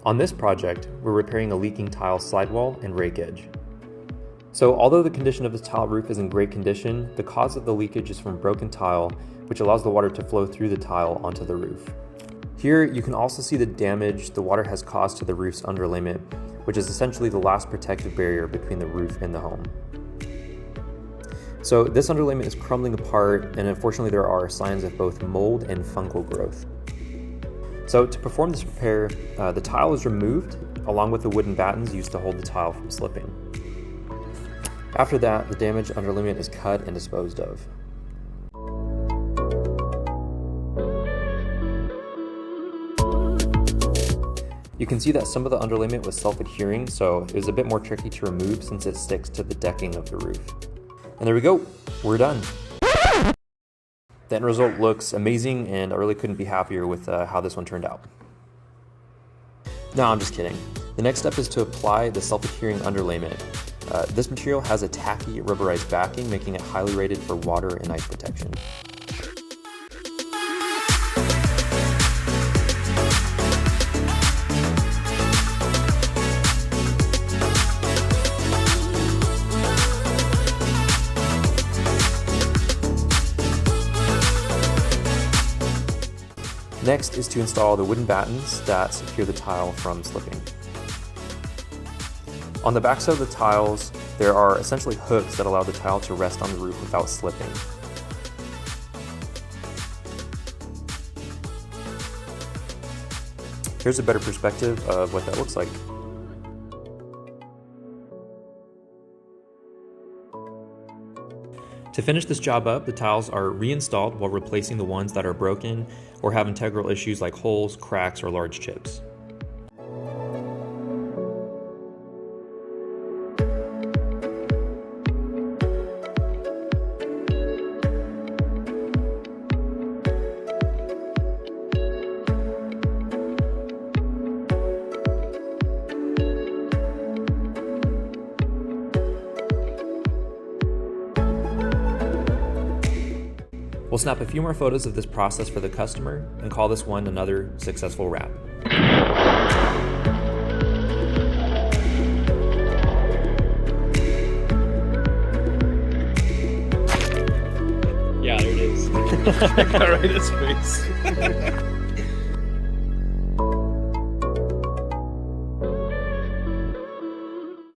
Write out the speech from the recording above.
On this project, we're repairing a leaking tile sidewall and rake edge. So although the condition of the tile roof is in great condition, the cause of the leakage is from broken tile, which allows the water to flow through the tile onto the roof. Here you can also see the damage the water has caused to the roof's underlayment, which is essentially the last protective barrier between the roof and the home. So this underlayment is crumbling apart, and unfortunately there are signs of both mold and fungal growth. So to perform this repair, the tile is removed along with the wooden battens used to hold the tile from slipping. After that, the damaged underlayment is cut and disposed of. You can see that some of the underlayment was self-adhering, so it was a bit more tricky to remove since it sticks to the decking of the roof. And there we go, we're done. The end result looks amazing, and I really couldn't be happier with how this one turned out. No, I'm just kidding. The next step is to apply the self-adhering underlayment. This material has a tacky rubberized backing, making it highly rated for water and ice protection. Next is to install the wooden battens that secure the tile from slipping. On the backside of the tiles, there are essentially hooks that allow the tile to rest on the roof without slipping. Here's a better perspective of what that looks like. To finish this job up, the tiles are reinstalled while replacing the ones that are broken or have integral issues like holes, cracks, or large chips. We'll snap a few more photos of this process for the customer and call this one another successful wrap. Yeah, there it is. I got right in his face.